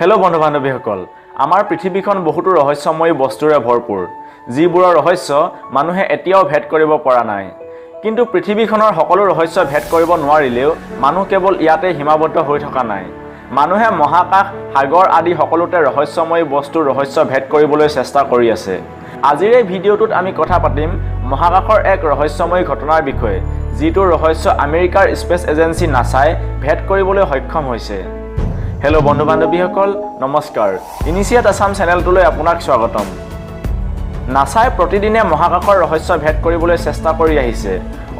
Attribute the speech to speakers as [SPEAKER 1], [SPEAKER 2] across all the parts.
[SPEAKER 1] Hello' বন্ধু বান্ধৱীসকল, আমাৰ পৃথিৱীখন বহুতো ৰহস্যময়ী বস্তুৰে ভৰপূৰ, যিবোৰৰ ৰহস্য মানুহে এতিয়াও ভেদ কৰিব পৰা নাই। কিন্তু পৃথিৱীখনৰ সকলো ৰহস্য ভেদ কৰিব নোৱাৰিলেও মানুহ কেৱল ইয়াতে সীমাবদ্ধ হৈ থকা নাই। মানুহে মহাকাশ, সাগৰ আদি সকলোতে ৰহস্যময়ী বস্তুৰ ৰহস্য ভেদ কৰিবলৈ চেষ্টা কৰি আছে। আজিৰ এই ভিডিঅ'টোত আমি কথা পাতিম মহাকাশৰ এক ৰহস্যময়ী ঘটনাৰ বিষয়ে, যিটোৰ ৰহস্য আমেৰিকাৰ স্পেচ এজেন্সি নাছাই ভেদ কৰিবলৈ সক্ষম হৈছে। হেল্ল' বন্ধু বান্ধৱীসকল, নমস্কাৰ। ইনিচিয়েট আছাম চেনেলটোলৈ আপোনাক স্বাগতম। নাছাই প্ৰতিদিনে মহাকাশৰ ৰহস্য ভেদ কৰিবলৈ চেষ্টা কৰি আহিছে।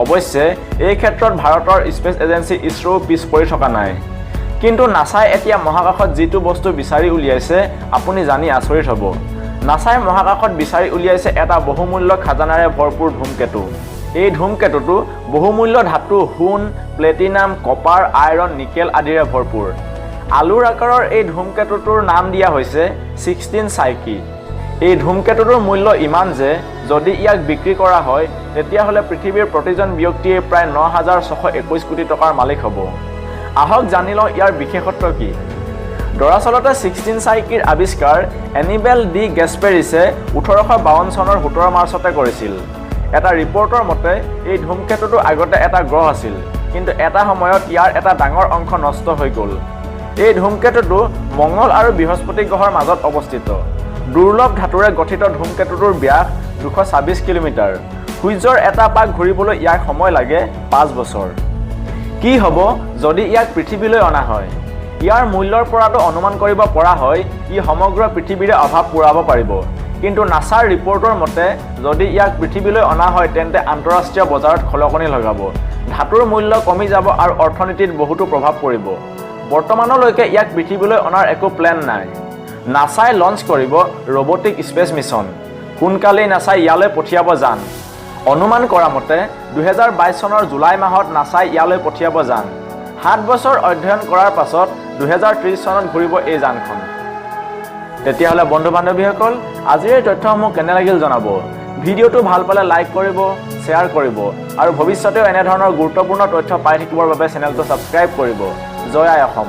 [SPEAKER 1] অৱশ্যে এই ক্ষেত্ৰত ভাৰতৰ স্পেচ এজেন্সি ইছৰো পিছ পৰি থকা নাই। কিন্তু নাছাই এতিয়া মহাকাশত যিটো বস্তু বিচাৰি উলিয়াইছে আপুনি জানি আচৰিত হ'ব। নাছাই মহাকাশত বিচাৰি উলিয়াইছে এটা বহুমূল্য খাজানাৰে ভৰপূৰ ধূমকেতু। এই ধূমকেতুটো বহুমূল্য ধাতু সোণ, প্লেটিনাম, কপাৰ, আইৰণ, নিকেল আদিৰে ভৰপূৰ। আলুৰ আকাৰৰ এই ধূমকেতুটোৰ নাম দিয়া হৈছে 16 চাইকি। এই ধূমকেতুটোৰ মূল্য ইমান যে যদি ইয়াক বিক্ৰী কৰা হয় তেতিয়াহ'লে পৃথিৱীৰ প্ৰতিজন ব্যক্তিয়ে প্ৰায় 9,621 কোটি টকাৰ মালিক হ'ব। আহক জানি লওঁ ইয়াৰ বিশেষত্ব কি। দৰাচলতে 16 চাইকিৰ আৱিষ্কাৰ এনিবেল ডি গেছপেৰিছে 1852 চনৰ 17 মাৰ্চতে কৰিছিল। এটা ৰিপৰ্টৰ মতে এই ধূমকেতুটো আগতে এটা গ্ৰহ আছিল, কিন্তু এটা সময়ত ইয়াৰ এটা ডাঙৰ অংশ নষ্ট হৈ গ'ল। এই ধূমকেতুটো মঙ্গল আৰু বৃহস্পতি গ্ৰহৰ মাজত অৱস্থিত। দুৰ্লভ ধাতুৰে গঠিত ধূমকেতুটোৰ ব্যাস 226 কিলোমিটাৰ। সূৰ্যৰ এটা পাক ঘূৰিবলৈ ইয়াক সময় লাগে 5 বছৰ। কি হ'ব যদি ইয়াক পৃথিৱীলৈ অনা হয়? ইয়াৰ মূল্যৰ পৰাটো অনুমান কৰিব পৰা হয় ই সমগ্ৰ পৃথিৱীৰে অভাৱ পূৰাব পাৰিব। কিন্তু নাছাৰ ৰিপৰ্টৰ মতে যদি ইয়াক পৃথিৱীলৈ অনা হয় তেন্তে আন্তঃৰাষ্ট্ৰীয় বজাৰত খলকনি লগাব, ধাতুৰ মূল্য কমি যাব আৰু অৰ্থনীতিত বহুতো প্ৰভাৱ পৰিব। বৰ্তমানলৈকে ইয়াক পৃথিৱীলৈ অনাৰ একো প্লেন নাই। নাছাই লঞ্চ কৰিব ৰবটিক স্পেচ মিছন। সোনকালেই নাছাই ইয়ালৈ পঠিয়াব যান। অনুমান কৰা মতে 2022 চনৰ জুলাই মাহত নাছাই ইয়ালৈ পঠিয়াব যান। 7 বছৰ অধ্যয়ন কৰাৰ পাছত 2030 চনত ঘূৰিব এই যানখন। তেতিয়াহ'লে বন্ধু বান্ধৱীসকল, আজিৰ এই তথ্যসমূহ কেনে লাগিল জনাব। ভিডিঅ'টো ভাল পালে লাইক কৰিব, শ্বেয়াৰ কৰিব আৰু ভৱিষ্যতেও এনেধৰণৰ গুৰুত্বপূৰ্ণ তথ্য পাই থাকিবৰ বাবে চেনেলটো ছাবস্ক্ৰাইব কৰিব। জয় আই অসম।